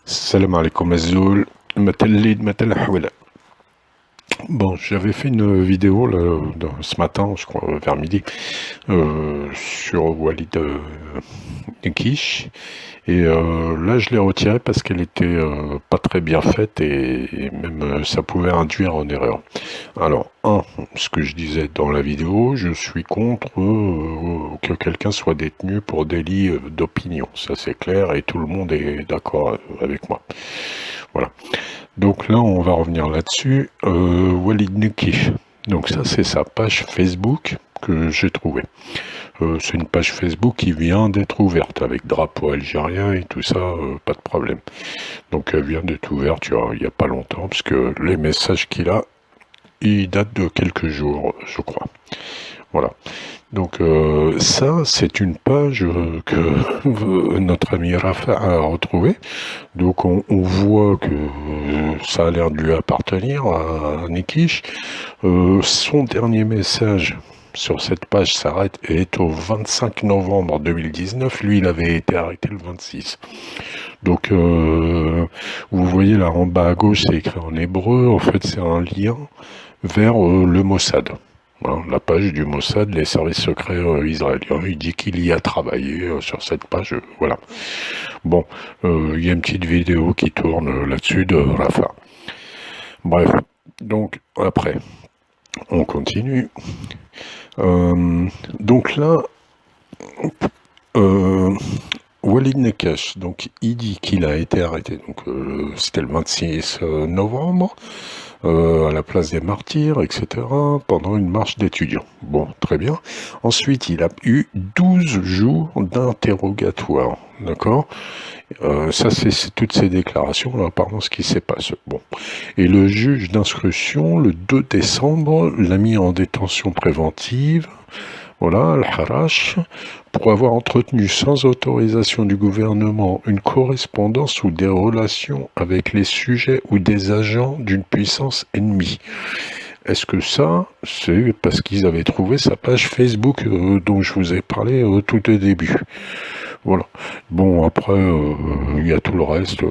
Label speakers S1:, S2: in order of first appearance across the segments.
S1: Salam alaikum Azul, Matallid Matallahwala. Bon, j'avais fait une vidéo là, ce matin, je crois, vers midi, sur Walid Nekish. Et là, je l'ai retirée parce qu'elle était pas très bien faite et même ça pouvait induire en erreur. Alors, ce que je disais dans la vidéo, je suis contre que quelqu'un soit détenu pour délit d'opinion. Ça, c'est clair et tout le monde est d'accord avec moi. Voilà. Donc là, on va revenir là-dessus. Walid Nekish. Donc ça, c'est sa page Facebook que j'ai trouvée. C'est une page Facebook qui vient d'être ouverte avec drapeau algérien et tout ça, pas de problème. Donc elle vient d'être ouverte il n'y a pas longtemps, parce que les messages qu'il a, ils datent de quelques jours, je crois. Voilà. Donc ça, c'est une page que notre ami Rafa a retrouvée. Donc on voit que ça a l'air de lui appartenir à Nekish. Son dernier message sur cette page s'arrête et est au 25 novembre 2019. Lui, il avait été arrêté le 26. Donc vous voyez là en bas à gauche, c'est écrit en hébreu. En fait, c'est un lien vers le Mossad. Voilà, la page du Mossad, les services secrets israéliens. Il dit qu'il y a travaillé sur cette page. Voilà. Bon, il y a une petite vidéo qui tourne là-dessus de Rafa. Bref, donc après, on continue. Donc là, Walid Nekish, donc il dit qu'il a été arrêté. Donc c'était le 26 novembre. À la place des martyrs, etc., pendant une marche d'étudiants. Bon, très bien. Ensuite, il a eu 12 jours d'interrogatoire, d'accord. Ça, c'est toutes ces déclarations, là, apparemment, ce qui s'est passé. Bon. Et le juge d'instruction, le 2 décembre, l'a mis en détention préventive, voilà, Al-Harash, pour avoir entretenu sans autorisation du gouvernement une correspondance ou des relations avec les sujets ou des agents d'une puissance ennemie. Est-ce que ça, c'est parce qu'ils avaient trouvé sa page Facebook dont je vous ai parlé tout au début? Voilà. Bon, après, il y a tout le reste,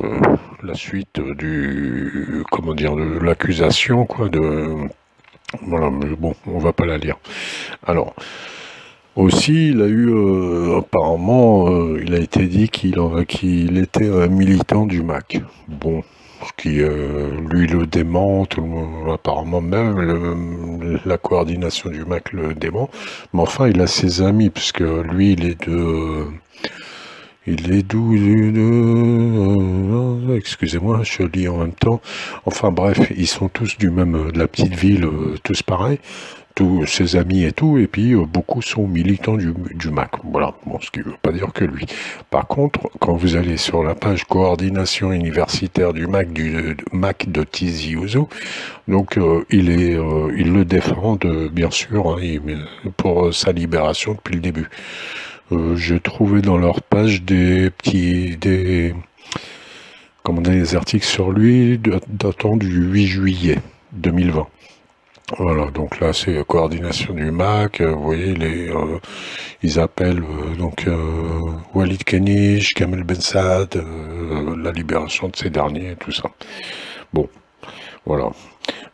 S1: la suite de l'accusation, quoi, voilà, mais bon, on va pas la lire. Alors, aussi, il a eu, apparemment, il a été dit qu'il était un militant du MAC. Bon, ce qui, lui, le dément, tout le monde, apparemment même la coordination du MAC le dément. Mais enfin, il a ses amis, puisque lui, il est d'où excusez-moi, je lis en même temps. Enfin bref, ils sont tous de la petite ville, tous pareils. Tous ses amis et tout, et puis beaucoup sont militants du MAC. Voilà, bon, ce qui ne veut pas dire que lui. Par contre, quand vous allez sur la page coordination universitaire du MAC, du MAC de Tizi Ouzou, donc il le défend, bien sûr, hein, pour sa libération depuis le début. J'ai trouvé dans leur page des articles sur lui datant du 8 juillet 2020. Voilà, donc là c'est coordination du MAC, vous voyez, ils appellent Walid Kenish, Kamel Ben Saad, la libération de ces derniers, tout ça. Bon, voilà.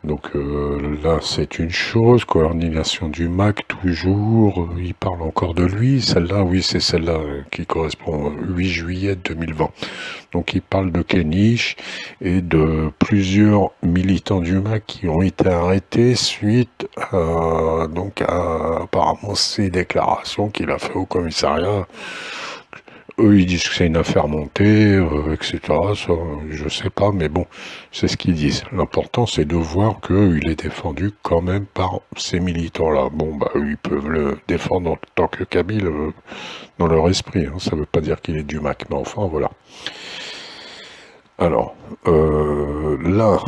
S1: Donc là c'est une chose, coordination du MAC toujours, il parle encore de lui, celle-là, oui c'est celle-là qui correspond au 8 juillet 2020. Donc il parle de Kenish et de plusieurs militants du MAC qui ont été arrêtés suite à apparemment ces déclarations qu'il a fait au commissariat. Eux, ils disent que c'est une affaire montée, etc. Ça, je sais pas, mais bon, c'est ce qu'ils disent. L'important, c'est de voir qu'il est défendu quand même par ces militants-là. Bon, bah, eux, ils peuvent le défendre en tant que Kabyle dans leur esprit. Hein. Ça veut pas dire qu'il est du MAC, mais enfin, voilà. Alors, là,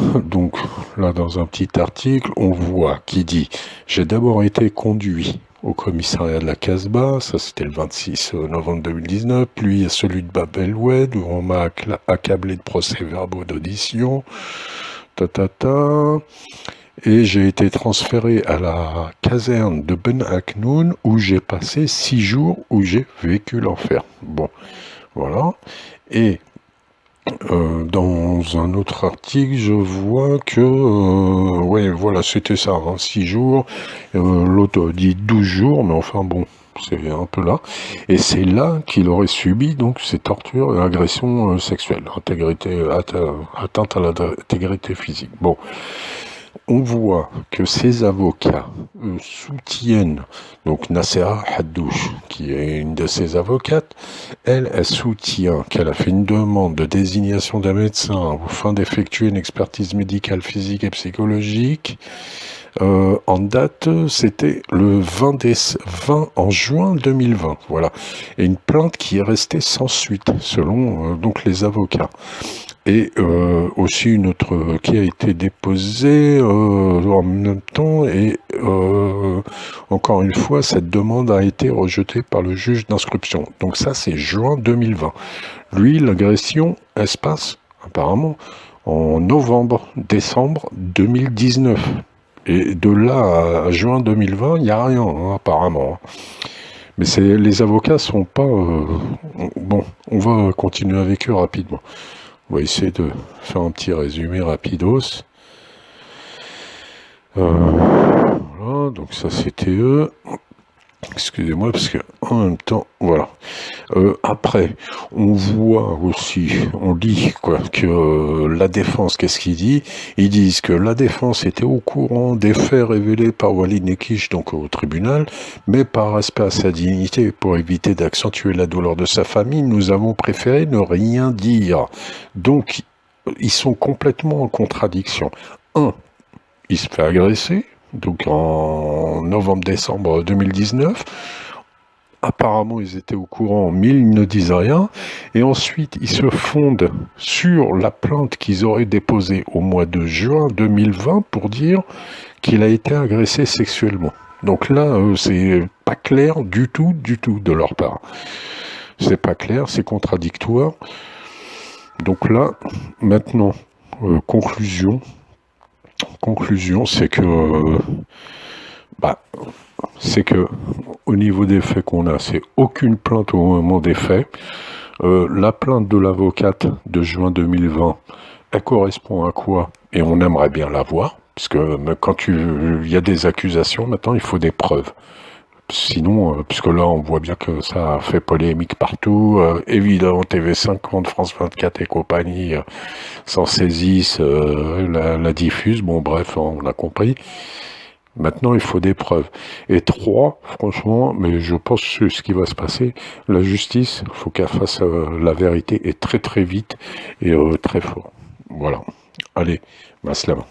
S1: dans un petit article, on voit qui dit « J'ai d'abord été conduit au commissariat de la Casbah, ça c'était le 26 novembre 2019, puis à celui de Bab el Oued, où on m'a accablé de procès-verbaux d'audition, et j'ai été transféré à la caserne de Ben Aknoun, où j'ai passé 6 jours, où j'ai vécu l'enfer. » Bon, voilà, et Dans un autre article, je vois que, ouais, voilà, c'était ça, hein, 6 jours, l'autre dit 12 jours, mais enfin bon, c'est un peu là, et c'est là qu'il aurait subi donc ces tortures et agressions sexuelles, atteinte à l'intégrité physique. Bon, on voit que ces avocats soutiennent, donc Nassera Haddouche, qui est une de ses avocates, elle soutient qu'elle a fait une demande de désignation d'un médecin afin d'effectuer une expertise médicale, physique et psychologique. En date, c'était le 20 en juin 2020, voilà. Et une plainte qui est restée sans suite, selon donc les avocats. Et aussi une autre qui a été déposée en même temps, et encore une fois, cette demande a été rejetée par le juge d'instruction. Donc ça, c'est juin 2020. Lui, l'agression, elle se passe apparemment en décembre 2019. Et de là à juin 2020, il n'y a rien, hein, apparemment. Mais les avocats sont pas... bon, on va continuer avec eux rapidement. On va essayer de faire un petit résumé rapidos. Voilà, donc ça c'était eux. Excusez-moi, parce que en même temps, voilà. Après, on voit aussi, on lit quoi, que la défense, qu'est-ce qu'il dit? Ils disent que la défense était au courant des faits révélés par Walid Nekich, donc au tribunal, mais par respect à sa dignité et pour éviter d'accentuer la douleur de sa famille, nous avons préféré ne rien dire. Donc, ils sont complètement en contradiction. Il se fait agresser, donc en novembre-décembre 2019. Apparemment, ils étaient au courant, mais ils ne disent rien. Et ensuite, ils se fondent sur la plainte qu'ils auraient déposée au mois de juin 2020 pour dire qu'il a été agressé sexuellement. Donc là, c'est pas clair du tout de leur part. C'est pas clair, c'est contradictoire. Donc là, maintenant, conclusion, c'est que, au niveau des faits qu'on a, c'est aucune plainte au moment des faits. La plainte de l'avocate de juin 2020, elle correspond à quoi? Et on aimerait bien la voir, parce que quand il y a des accusations, maintenant il faut des preuves. Sinon, puisque là on voit bien que ça a fait polémique partout, évidemment TV50, France 24 et compagnie s'en saisissent, la diffusent, bon bref, on a compris. Maintenant, il faut des preuves. Et 3, franchement, mais je pense que ce qui va se passer, la justice, il faut qu'elle fasse la vérité, et très très vite, et très fort. Voilà. Allez, maslama.